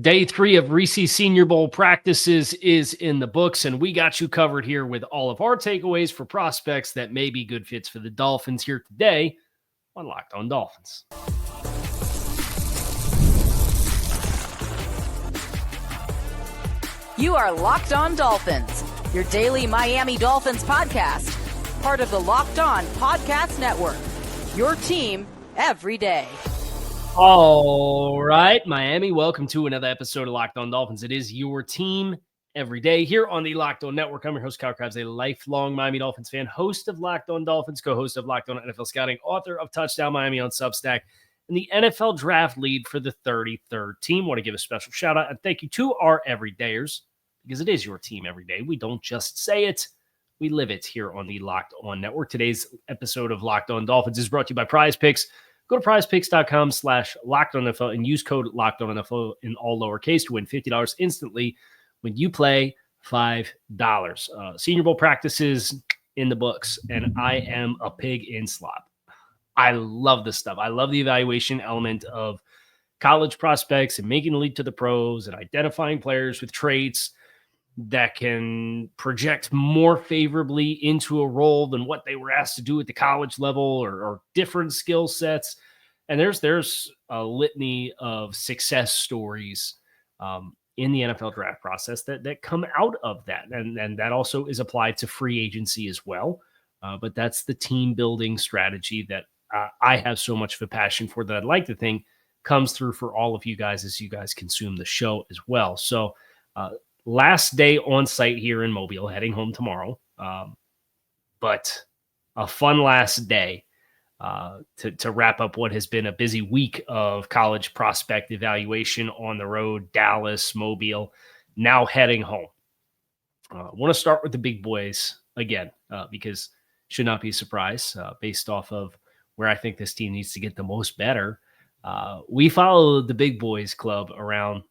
Day 3 of Reese's Senior Bowl practices is in the books, and we got you covered here with all of our takeaways for prospects that may be good fits for the Dolphins here today on Locked On Dolphins. You are Locked On Dolphins, your daily Miami Dolphins podcast, part of the Locked On Podcast Network, your team every day. All right, Miami, welcome to another episode of Locked On Dolphins. It is your team every day here on the Locked On Network. I'm your host, Kyle Krabs, a lifelong Miami Dolphins fan, host of Locked On Dolphins, co-host of Locked On NFL Scouting, author of Touchdown Miami on Substack, and the NFL draft lead for the 33rd team. Want to give a special shout out and thank you to our everydayers, because it is your team every day. We don't just say it, we live it here on the Locked On Network. Today's episode of Locked On Dolphins is brought to you by Prize Picks. Go to prizepicks.com/LockedOnNFL and use code LockedOnNFL in all lowercase to win $50 instantly when you play $5. Senior Bowl practices in the books, and I am a pig in slop. I love this stuff. I love the evaluation element of college prospects and making the leap to the pros and identifying players with traits that can project more favorably into a role than what they were asked to do at the college level, or different skill sets. And there's a litany of success stories in the NFL draft process that come out of that. And that also is applied to free agency as well. But that's the team building strategy that I have so much of a passion for, that I'd like to think comes through for all of you guys as you guys consume the show as well. So, last day on site here in Mobile, heading home tomorrow. But a fun last day to wrap up what has been a busy week of college prospect evaluation on the road, Dallas, Mobile, now heading home. I want to start with the big boys again, because should not be a surprise based off of where I think this team needs to get the most better. We follow the big boys club around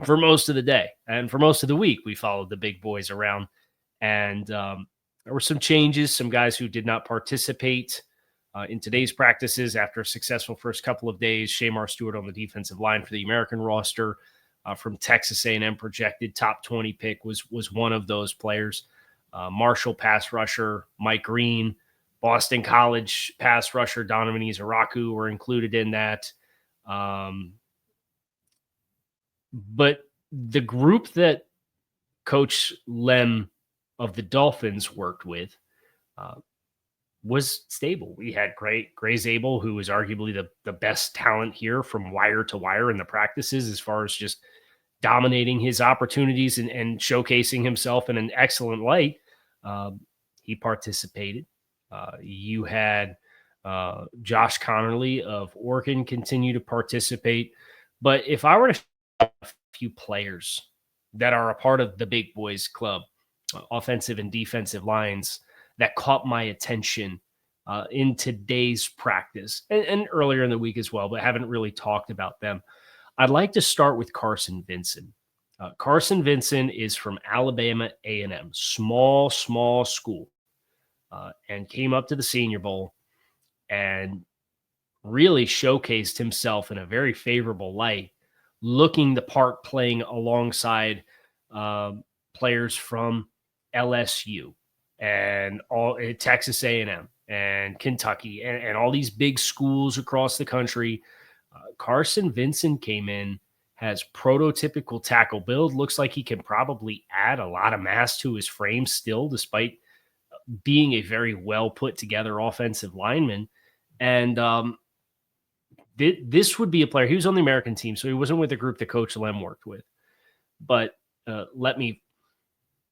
for most of the day, and for most of the week, we followed the big boys around. And there were some changes, some guys who did not participate in today's practices after a successful first couple of days. Shamar Stewart on the defensive line for the American roster from Texas A&M, projected top 20 pick, was one of those players. Marshall pass rusher Mike Green, Boston College pass rusher Donovan Izaraku were included in that. But the group that Coach Lem of the Dolphins worked with was stable. We had Gray Zabel, who was arguably the best talent here from wire to wire in the practices, as far as just dominating his opportunities and showcasing himself in an excellent light. He participated. You had Josh Connerly of Oregon continue to participate. But if I were to a few players that are a part of the big boys club, offensive and defensive lines, that caught my attention in today's practice and earlier in the week as well, but haven't really talked about them. I'd like to start with Carson Vinson. Carson Vinson is from Alabama A&M, small school, and came up to the Senior Bowl and really showcased himself in a very favorable light, looking the part, playing alongside players from LSU and all Texas A&M and Kentucky and all these big schools across the country. Carson Vinson came in, has prototypical tackle build, looks like he can probably add a lot of mass to his frame still, despite being a very well put together offensive lineman. And this would be a player. He was on the American team, so he wasn't with the group that Coach Lem worked with. But let me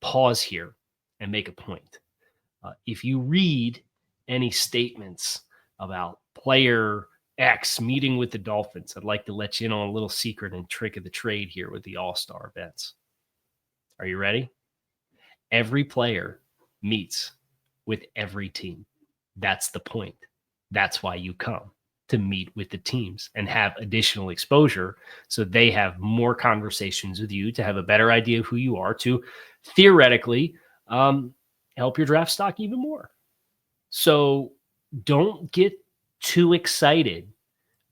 pause here and make a point. If you read any statements about player X meeting with the Dolphins, I'd like to let you in on a little secret and trick of the trade here with the All-Star events. Are you ready? Every player meets with every team. That's the point. That's why you come, to meet with the teams and have additional exposure, so they have more conversations with you, to have a better idea of who you are, to theoretically help your draft stock even more. So don't get too excited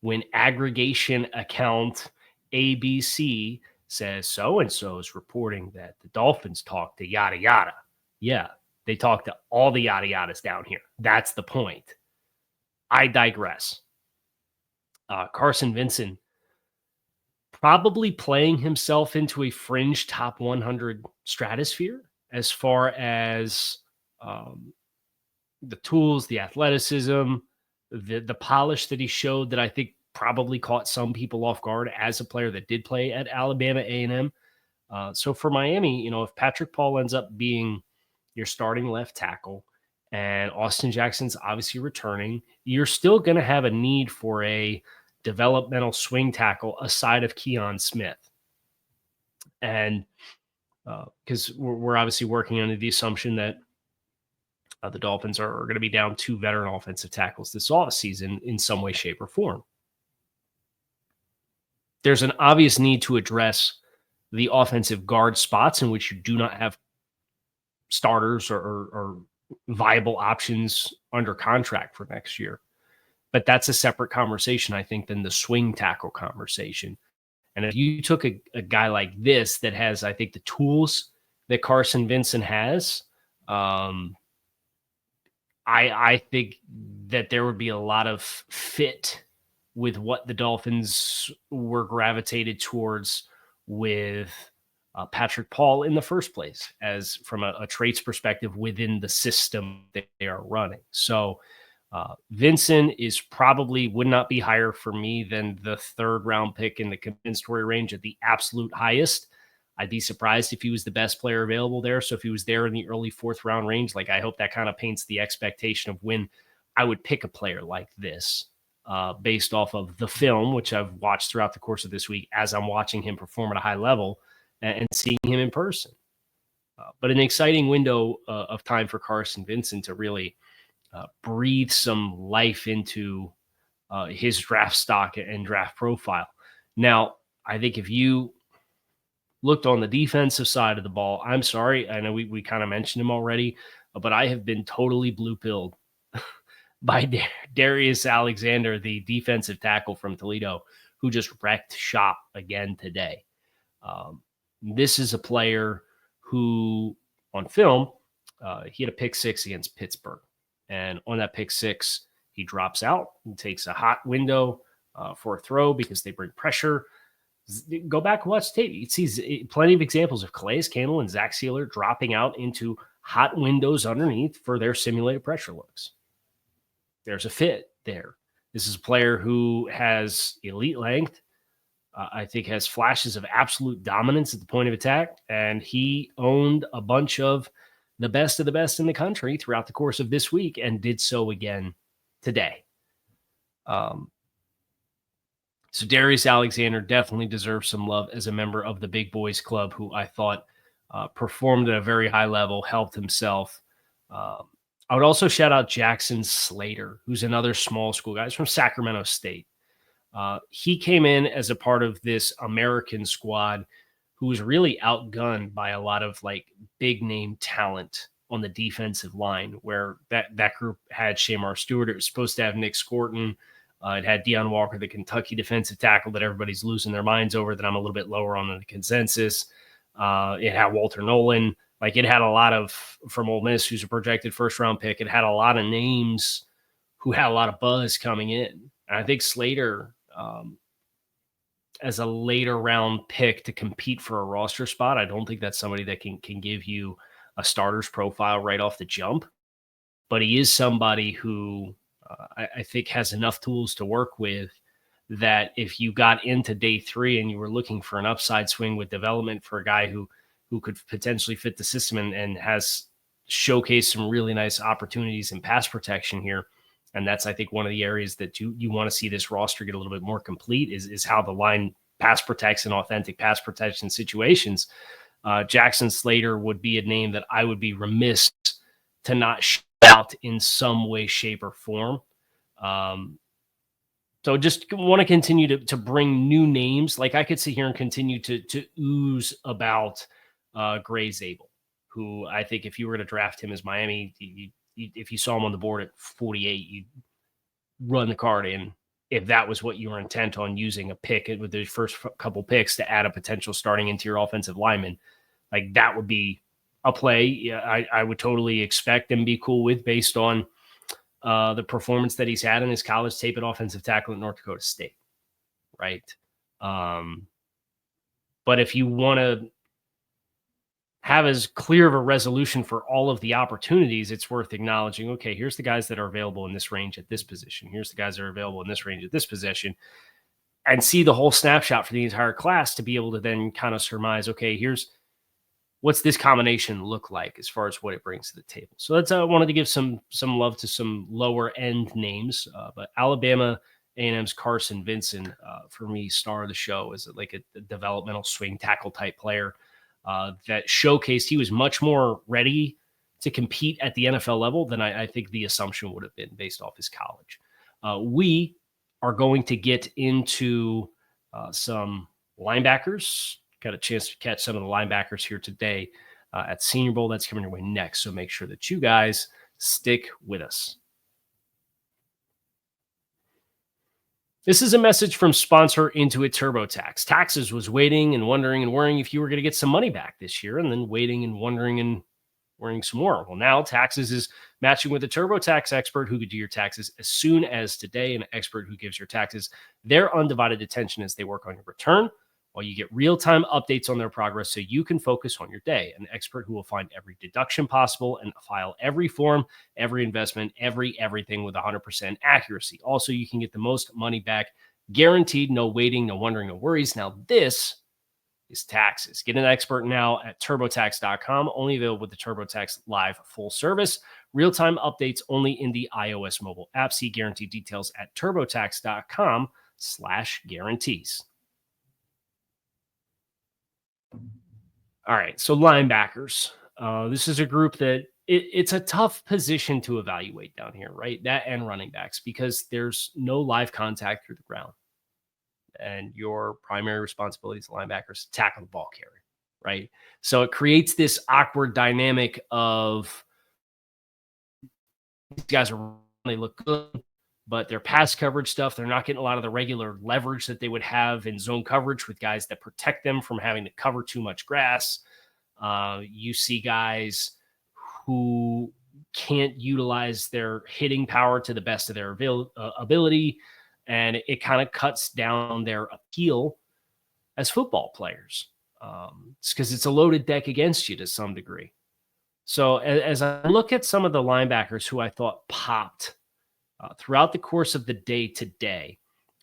when aggregation account ABC says so-and-so is reporting that the Dolphins talked to yada yada. Yeah, they talked to all the yada yadas down here. That's the point. I digress. Carson Vinson probably playing himself into a fringe top 100 stratosphere as far as the tools, the athleticism, the polish that he showed that I think probably caught some people off guard as a player that did play at Alabama A&M. So for Miami, if Patrick Paul ends up being your starting left tackle and Austin Jackson's obviously returning, you're still going to have a need for a developmental swing tackle aside of Keon Smith. And because we're obviously working under the assumption that the Dolphins are going to be down 2 veteran offensive tackles this offseason in some way, shape, or form. There's an obvious need to address the offensive guard spots in which you do not have starters or viable options under contract for next year. But that's a separate conversation, I think, than the swing tackle conversation. And if you took a guy like this that has, I think, the tools that Carson Vinson has, I think that there would be a lot of fit with what the Dolphins were gravitated towards with Patrick Paul in the first place, as from a traits perspective within the system that they are running. So Vinson is probably would not be higher for me than the 3rd round pick in the compensatory range at the absolute highest. I'd be surprised if he was the best player available there. So if he was there in the early 4th round range, I hope that kind of paints the expectation of when I would pick a player like this based off of the film, which I've watched throughout the course of this week as I'm watching him perform at a high level and seeing him in person. But an exciting window of time for Carson Vinson to really breathe some life into his draft stock and draft profile. Now, I think if you looked on the defensive side of the ball, I'm sorry, I know we kind of mentioned him already, but I have been totally blue-pilled by Darius Alexander, the defensive tackle from Toledo, who just wrecked shop again today. This is a player who, on film, he had a pick 6 against Pittsburgh. And on that pick 6, he drops out and takes a hot window for a throw because they bring pressure. Go back and watch tape. You can see plenty of examples of Calais Campbell and Zach Sealer dropping out into hot windows underneath for their simulated pressure looks. There's a fit there. This is a player who has elite length, I think has flashes of absolute dominance at the point of attack, and he owned a bunch of the best in the country throughout the course of this week and did so again today. So Darius Alexander definitely deserves some love as a member of the Big Boys Club, who I thought performed at a very high level, helped himself. I would also shout out Jackson Slater, who's another small school guy. He's from Sacramento State. He came in as a part of this American squad who was really outgunned by a lot of big name talent on the defensive line, where that group had Shamar Stewart. It was supposed to have Nick Scorton. It had Deion Walker, the Kentucky defensive tackle that everybody's losing their minds over, that I'm a little bit lower on the consensus. It had Walter Nolan. It had a lot of, from Ole Miss, who's a projected first-round pick. It had a lot of names who had a lot of buzz coming in. And I think Slater, as a later round pick to compete for a roster spot, I don't think that's somebody that can give you a starter's profile right off the jump. But he is somebody who I think has enough tools to work with that if you got into day 3 and you were looking for an upside swing with development for a guy who could potentially fit the system and has showcased some really nice opportunities in pass protection here. And that's, I think, one of the areas that you want to see this roster get a little bit more complete is how the line pass protects in authentic pass protection situations. Jaxson Slater would be a name that I would be remiss to not shout out in some way, shape, or form. So just want to continue to bring new names. I could sit here and continue to ooze about Gray Zabel, who I think if you were to draft him as Miami, if you saw him on the board at 48, you'd run the card in if that was what you were intent on using a pick with the first couple picks to add a potential starting interior offensive lineman, like that would be a play. Yeah, I would totally expect and be cool with based on the performance that he's had in his college tape at offensive tackle at North Dakota State, right? But if you want to have as clear of a resolution for all of the opportunities, it's worth acknowledging, okay, here's the guys that are available in this range at this position. Here's the guys that are available in this range at this position, and see the whole snapshot for the entire class to be able to then kind of surmise, okay, here's what's this combination look like as far as what it brings to the table. So that's, I wanted to give some love to some lower end names, but Alabama A&M's Carson Vinson, for me, star of the show, is like a developmental swing tackle type player that showcased he was much more ready to compete at the NFL level than I think the assumption would have been based off his college. We are going to get into some linebackers. Got a chance to catch some of the linebackers here today at Senior Bowl. That's coming your way next. So make sure that you guys stick with us. This is a message from sponsor Intuit TurboTax. Taxes was waiting and wondering and worrying if you were going to get some money back this year, and then waiting and wondering and worrying some more. Well, now Taxes is matching with a TurboTax expert who could do your taxes as soon as today, an expert who gives your taxes their undivided attention as they work on your return, while you get real-time updates on their progress so you can focus on your day. An expert who will find every deduction possible and file every form, every investment, everything with 100% accuracy. Also, you can get the most money back guaranteed. No waiting, no wondering, no worries. Now, this is Taxes. Get an expert now at TurboTax.com. Only available with the TurboTax Live full service. Real-time updates only in the iOS mobile app. See guaranteed details at TurboTax.com/guarantees. All right, so linebackers. This is a group that it's a tough position to evaluate down here, right? That and running backs, because there's no live contact through the ground. And your primary responsibility as linebackers to tackle the ball carrier, right? So it creates this awkward dynamic of these guys they look good, but their pass coverage stuff, they're not getting a lot of the regular leverage that they would have in zone coverage with guys that protect them from having to cover too much grass. You see guys who can't utilize their hitting power to the best of their ability, and it kind of cuts down their appeal as football players. It's because it's a loaded deck against you to some degree. So as I look at some of the linebackers who I thought popped throughout the course of the day today,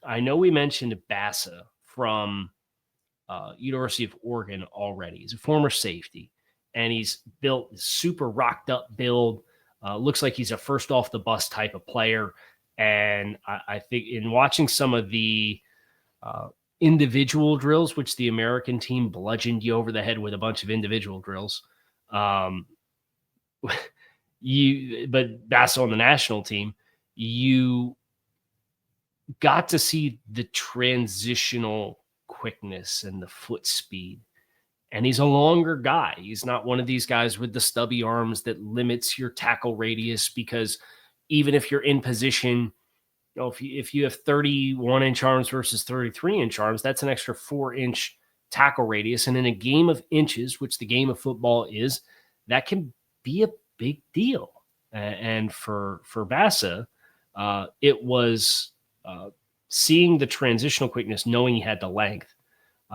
I know we mentioned Bassa from University of Oregon already. He's a former safety, and he's built super rocked up build. Looks like he's a first off the bus type of player. And I think in watching some of the individual drills, which the American team bludgeoned you over the head with a bunch of individual drills, but Bassa on the national team, you got to see the transitional quickness and the foot speed. And he's a longer guy. He's not one of these guys with the stubby arms that limits your tackle radius, because even if you're in position, you know, if you have 31-inch arms versus 33-inch arms, that's an extra 4-inch tackle radius. And in a game of inches, which the game of football is, that can be a big deal. And for Bassa, it was seeing the transitional quickness, knowing he had the length.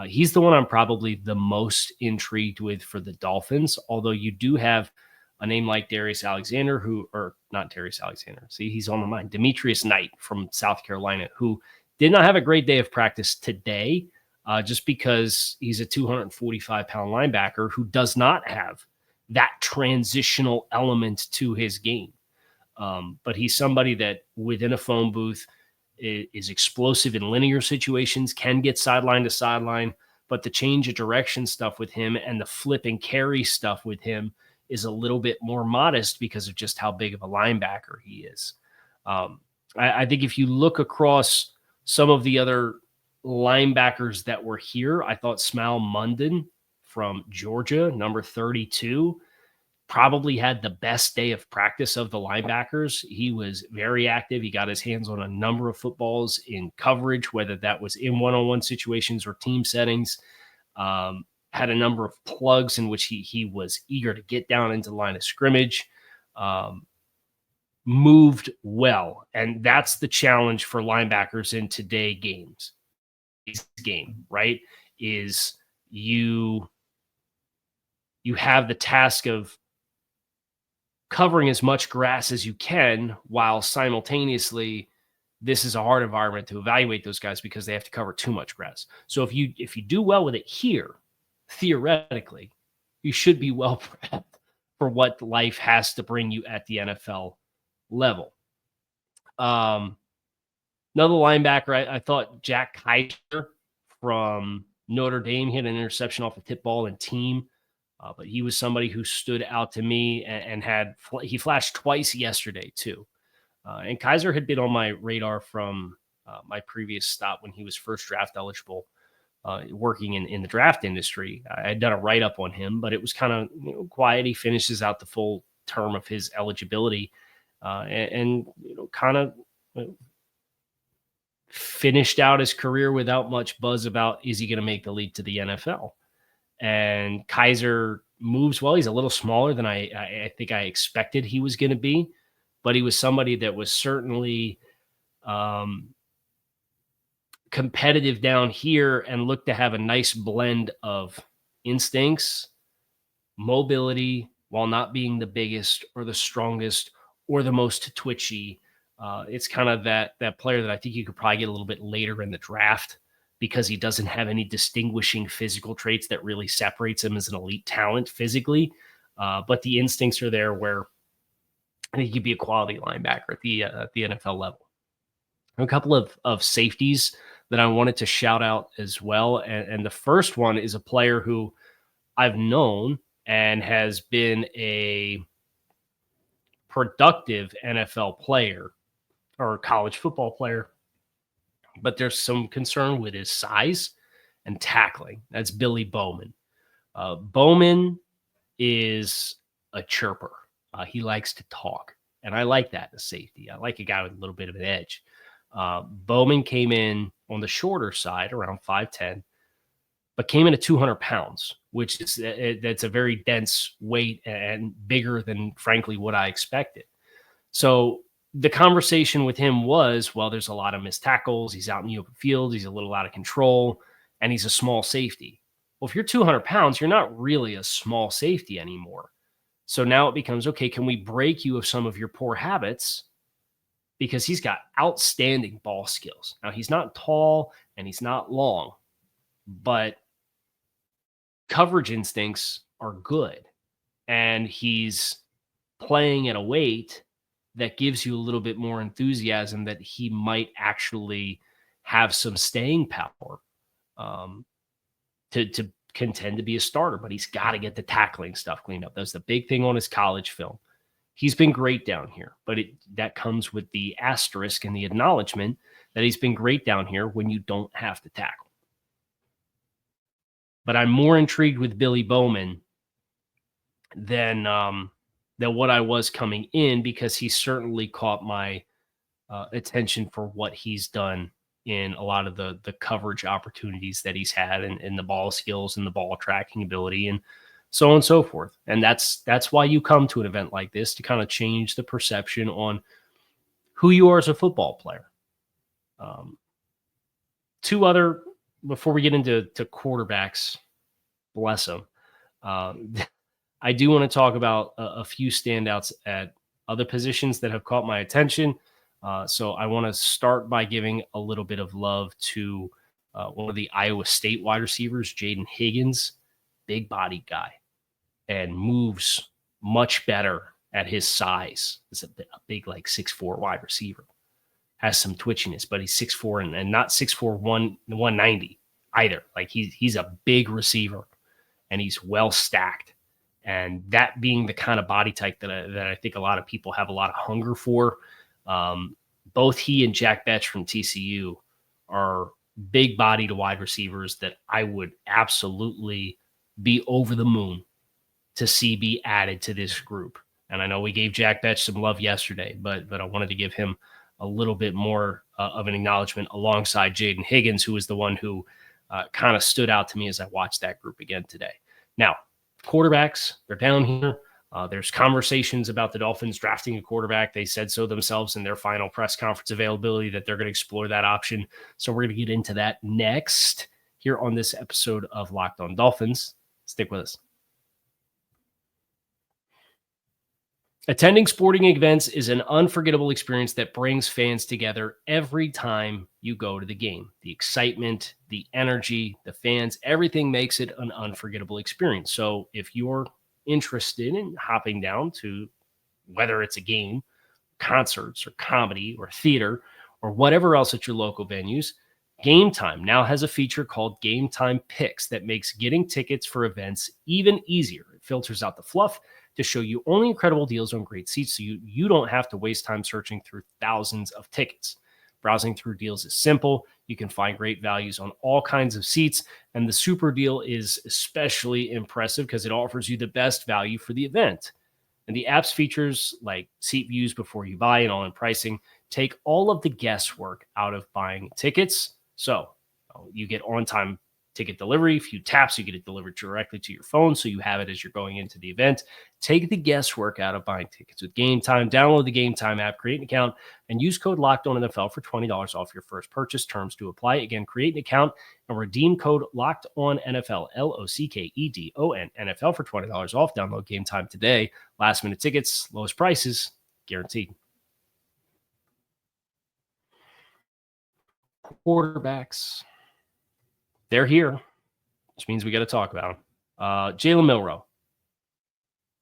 He's the one I'm probably the most intrigued with for the Dolphins, although you do have a name like Darius Alexander, he's on my mind, Demetrius Knight from South Carolina, who did not have a great day of practice today, just because he's a 245-pound linebacker who does not have that transitional element to his game. But he's somebody that within a phone booth is explosive in linear situations, can get sideline to sideline, but the change of direction stuff with him and the flip and carry stuff with him is a little bit more modest because of just how big of a linebacker he is. I think if you look across some of the other linebackers that were here, I thought Smal Munden from Georgia, number 32, probably had the best day of practice of the linebackers. He was very active. He got his hands on a number of footballs in coverage, whether that was in one-on-one situations or team settings. Had a number of plugs in which he was eager to get down into the line of scrimmage. Moved well. And that's the challenge for linebackers in today's game, right? Is you have the task of covering as much grass as you can, while simultaneously this is a hard environment to evaluate those guys because they have to cover too much grass. So if you do well with it here, theoretically, you should be well prepped for what life has to bring you at the NFL level. Another linebacker, I thought Jack Kaiser from Notre Dame hit an interception off a tip ball and team. But he was somebody who stood out to me and he flashed twice yesterday too. And Kaiser had been on my radar from my previous stop when he was first draft eligible, working in the draft industry. I had done a write-up on him, but it was kind of quiet. He finishes out the full term of his eligibility and kind of finished out his career without much buzz about, is he going to make the leap to the NFL? And Kaiser moves well. He's a little smaller than I think I expected he was going to be, but he was somebody that was certainly competitive down here and looked to have a nice blend of instincts, mobility, while not being the biggest or the strongest or the most twitchy. It's kind of that player that I think you could probably get a little bit later in the draft, because he doesn't have any distinguishing physical traits that really separates him as an elite talent physically. But the instincts are there where I think he could be a quality linebacker at the NFL level. A couple of safeties that I wanted to shout out as well. And the first one is a player who I've known and has been a productive NFL player or college football player, but there's some concern with his size and tackling. That's Billy Bowman. Bowman is a chirper. He likes to talk, and I like that as safety. I like a guy with a little bit of an edge. Bowman came in on the shorter side, around 5'10", but came in at 200 pounds, which is that's a very dense weight and bigger than, frankly, what I expected. So the conversation with him was, well, there's a lot of missed tackles. He's out in the open field. He's a little out of control, and he's a small safety. Well, if you're 200 pounds, you're not really a small safety anymore. So now it becomes, okay, can we break you of some of your poor habits? Because he's got outstanding ball skills. Now, he's not tall and he's not long, but coverage instincts are good. And he's playing at a weight that gives you a little bit more enthusiasm that he might actually have some staying power to contend to be a starter, but he's got to get the tackling stuff cleaned up. That's the big thing on his college film. He's been great down here, but that comes with the asterisk and the acknowledgement that he's been great down here when you don't have to tackle. But I'm more intrigued with Billy Bowman than what I was coming in, because he certainly caught my attention for what he's done in a lot of the coverage opportunities that he's had, and the ball skills and the ball tracking ability and so on and so forth. And that's why you come to an event like this, to kind of change the perception on who you are as a football player. Two other, before we get into quarterbacks, bless them. I do want to talk about a few standouts at other positions that have caught my attention. So I want to start by giving a little bit of love to one of the Iowa State wide receivers, Jayden Higgins, big body guy, and moves much better at his size. He's a big, like 6'4" wide receiver. Has some twitchiness, but he's 6'4" and not 6'4", 190 either. Like he's a big receiver, and he's well stacked. And that being the kind of body type that I think a lot of people have a lot of hunger for. Both he and Jack Betch from TCU are big body to wide receivers that I would absolutely be over the moon to see be added to this group. And I know we gave Jack Betch some love yesterday, but I wanted to give him a little bit more of an acknowledgement alongside Jayden Higgins, who was the one who kind of stood out to me as I watched that group again today. Now, quarterbacks, they're down here. There's conversations about the Dolphins drafting a quarterback. They said so themselves in their final press conference availability that they're going to explore that option. So we're going to get into that next here on this episode of Locked On Dolphins. Stick with us. Attending sporting events is an unforgettable experience that brings fans together every time you go to the game. The excitement, the energy, the fans, everything makes it an unforgettable experience. So if you're interested in hopping down to whether it's a game, concerts, or comedy, or theater, or whatever else at your local venues, Game Time now has a feature called Game Time Picks that makes getting tickets for events even easier. It filters out the fluff to show you only incredible deals on great seats, so you don't have to waste time searching through thousands of tickets. Browsing through deals is simple. You can find great values on all kinds of seats, and the super deal is especially impressive because it offers you the best value for the event. And the app's features like seat views before you buy and all-in pricing take all of the guesswork out of buying tickets. So you get on-time ticket delivery. A few taps, you get it delivered directly to your phone, so you have it as you're going into the event. Take the guesswork out of buying tickets with Game Time. Download the Game Time app, create an account, and use code LOCKEDONNFL for $20 off your first purchase. Terms to apply. Again, create an account and redeem code LOCKEDONNFL, LOCKEDON NFL for $20 off. Download Game Time today. Last minute tickets, lowest prices, guaranteed. Quarterbacks. They're here, which means we got to talk about them. Jalen Milroe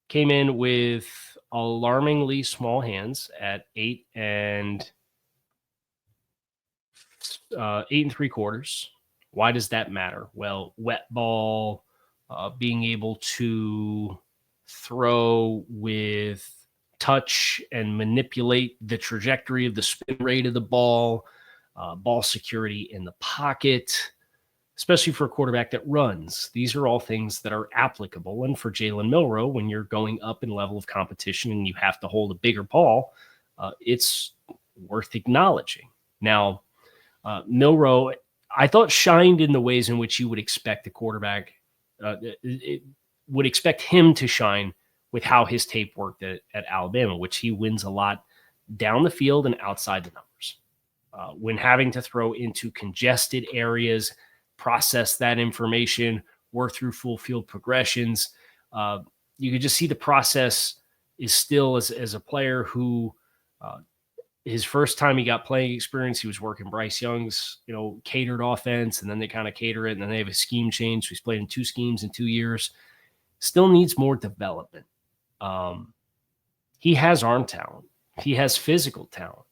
came in with alarmingly small hands at 8 and 3/4. Why does that matter? Well, wet ball, being able to throw with touch and manipulate the trajectory of the spin rate of the ball, ball security in the pocket, especially for a quarterback that runs. These are all things that are applicable. And for Jalen Milroe, when you're going up in level of competition and you have to hold a bigger ball, it's worth acknowledging. Now, Milroe, I thought, shined in the ways in which you would expect a quarterback, would expect him to shine with how his tape worked at Alabama, which he wins a lot down the field and outside the numbers. When having to throw into congested areas, process that information, work through full field progressions. You could just see the process is still as a player who his first time he got playing experience, he was working Bryce Young's, catered offense, and then they kind of cater it, and then they have a scheme change. So he's played in 2 schemes in 2 years. Still needs more development. He has arm talent. He has physical talent.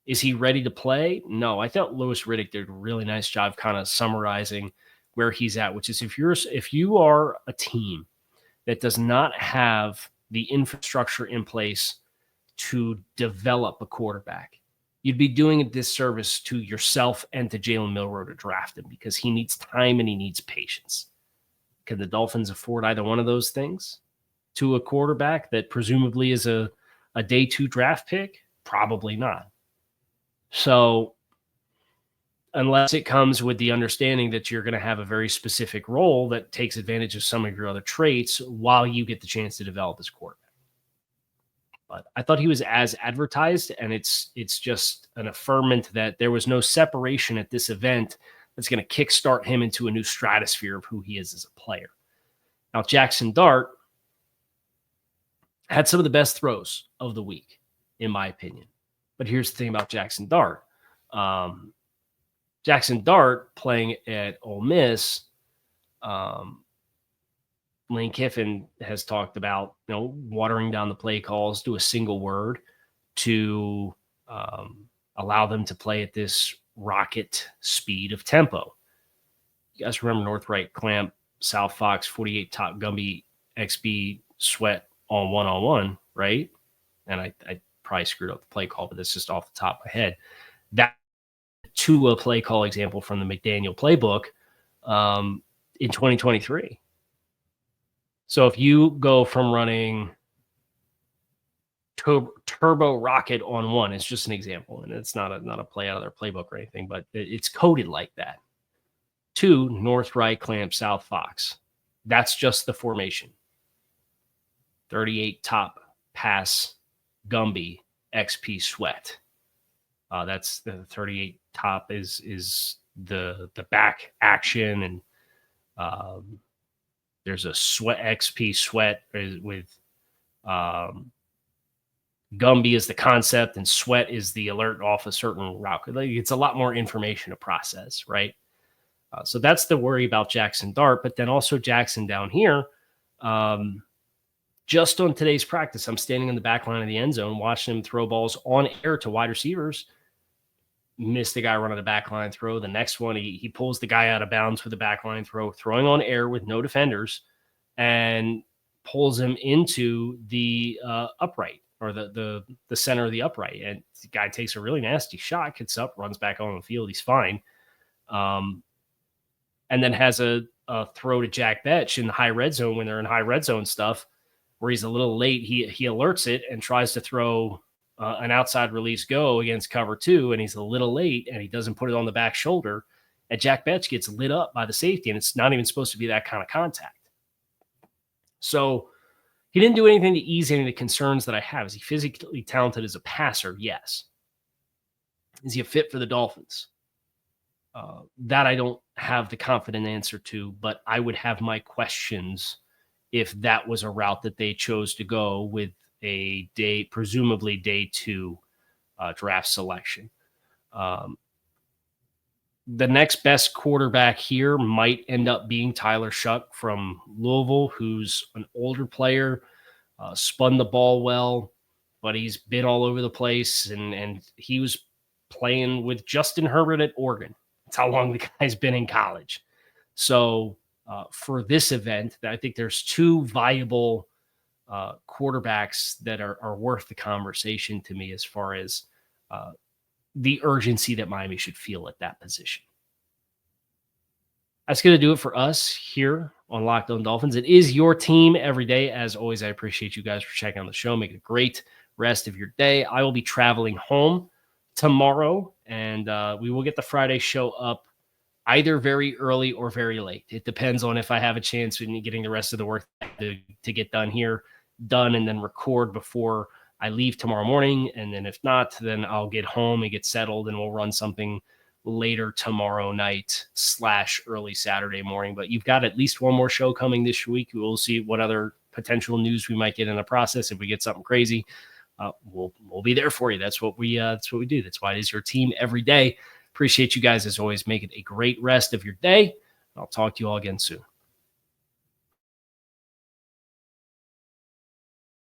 Is he ready to play? No. I thought Louis Riddick did a really nice job kind of summarizing where he's at, which is if you are a team that does not have the infrastructure in place to develop a quarterback, you'd be doing a disservice to yourself and to Jalen Milroe to draft him, because he needs time and he needs patience. Can the Dolphins afford either one of those things to a quarterback that presumably is a day 2 draft pick? Probably not. So unless it comes with the understanding that you're going to have a very specific role that takes advantage of some of your other traits while you get the chance to develop as a quarterback. But I thought he was as advertised, and it's just an affirmation that there was no separation at this event that's going to kickstart him into a new stratosphere of who he is as a player. Now, Jaxson Dart had some of the best throws of the week, in my opinion. But here's the thing about Jaxson Dart. Jaxson Dart playing at Ole Miss, Lane Kiffin has talked about, watering down the play calls to a single word to allow them to play at this rocket speed of tempo. You guys remember North Right Clamp, South Fox, 48 Top Gumby, XB Sweat on one-on-one, right? And I probably screwed up the play call, but that's just off the top of my head. That to a play call example from the McDaniel playbook in 2023. So if you go from running turbo rocket on one, it's just an example, and it's not a play out of their playbook or anything, but it's coded like that. 2, north, right, clamp, south, fox. That's just the formation. 38 top, pass, Gumby, XP, sweat. That's the 38 top is the back action, and there's a sweat XP sweat with Gumby is the concept, and sweat is the alert off a certain route. It's a lot more information to process, right? So that's the worry about Jaxson Dart, but then also Jaxson down here. Just on today's practice, I'm standing in the back line of the end zone watching him throw balls on air to wide receivers. Missed the guy running the back line throw. The next one, he pulls the guy out of bounds with the back line throw, throwing on air with no defenders, and pulls him into the upright, or the center of the upright. And the guy takes a really nasty shot, gets up, runs back on the field. He's fine. And then has a throw to Jack Betch in the high red zone when they're in high red zone stuff, where he's a little late. He alerts it and tries to throw an outside release go against cover 2, and he's a little late, and he doesn't put it on the back shoulder, and Jack Betch gets lit up by the safety, and it's not even supposed to be that kind of contact. So he didn't do anything to ease any of the concerns that I have. Is he physically talented as a passer? Yes. Is he a fit for the Dolphins? That I don't have the confident answer to, but I would have my questions if that was a route that they chose to go with a presumably day 2 draft selection. The next best quarterback here might end up being Tyler Shuck from Louisville, who's an older player, spun the ball well, but he's been all over the place, and he was playing with Justin Herbert at Oregon. That's how long the guy's been in college. So for this event, I think there's 2 viable quarterbacks that are worth the conversation to me as far as the urgency that Miami should feel at that position. That's going to do it for us here on Locked On Dolphins. It is your team every day. As always, I appreciate you guys for checking out the show. Make it a great rest of your day. I will be traveling home tomorrow, and we will get the Friday show up either very early or very late. It depends on if I have a chance in getting the rest of the work to get done here, done, and then record before I leave tomorrow morning. And then if not, then I'll get home and get settled, and we'll run something later tomorrow night / early Saturday morning. But you've got at least one more show coming this week. We'll see what other potential news we might get in the process. If we get something crazy, we'll be there for you. That's what we do. That's why it is your team every day. Appreciate you guys as always. Make it a great rest of your day. I'll talk to you all again soon.